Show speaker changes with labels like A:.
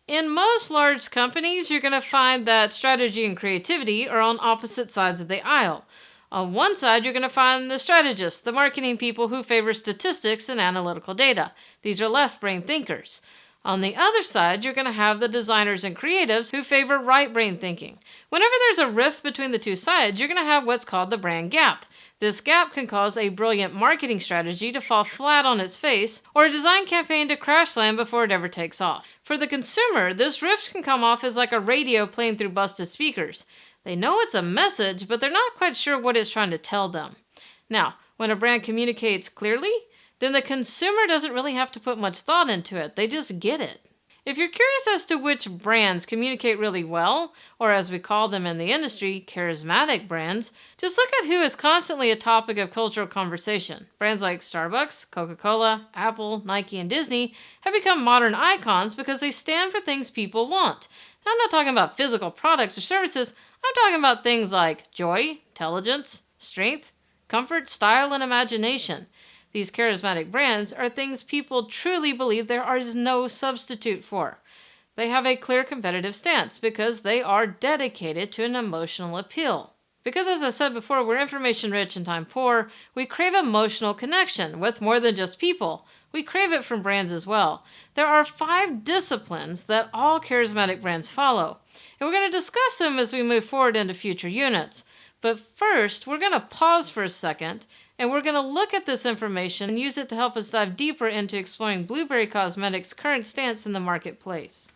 A: In most large companies, you're going to find that strategy and creativity are on opposite sides of the aisle. On one side, you're going to find the strategists, the marketing people who favor statistics and analytical data. These are left brain thinkers. On the other side, you're going to have the designers and creatives who favor right brain thinking. Whenever there's a rift between the two sides, you're going to have what's called the brand gap. This gap can cause a brilliant marketing strategy to fall flat on its face, or a design campaign to crash land before it ever takes off. For the consumer, this rift can come off as like a radio playing through busted speakers. They know it's a message, but they're not quite sure what it's trying to tell them. Now, when a brand communicates clearly, then the consumer doesn't really have to put much thought into it. They just get it. If you're curious as to which brands communicate really well, or as we call them in the industry, charismatic brands, just look at who is constantly a topic of cultural conversation. Brands like Starbucks, Coca-Cola, Apple, Nike, and Disney have become modern icons because they stand for things people want. Now, I'm not talking about physical products or services. I'm talking about things like joy, intelligence, strength, comfort, style, and imagination. These charismatic brands are things people truly believe there is no substitute for. They have a clear competitive stance because they are dedicated to an emotional appeal. Because, as I said before, we're information rich and time poor, we crave emotional connection with more than just people. We crave it from brands as well. There are 5 disciplines that all charismatic brands follow, and we're going to discuss them as we move forward into future units. But first, we're going to pause for a second, and we're going to look at this information and use it to help us dive deeper into exploring Blueberry Cosmetics' current stance in the marketplace.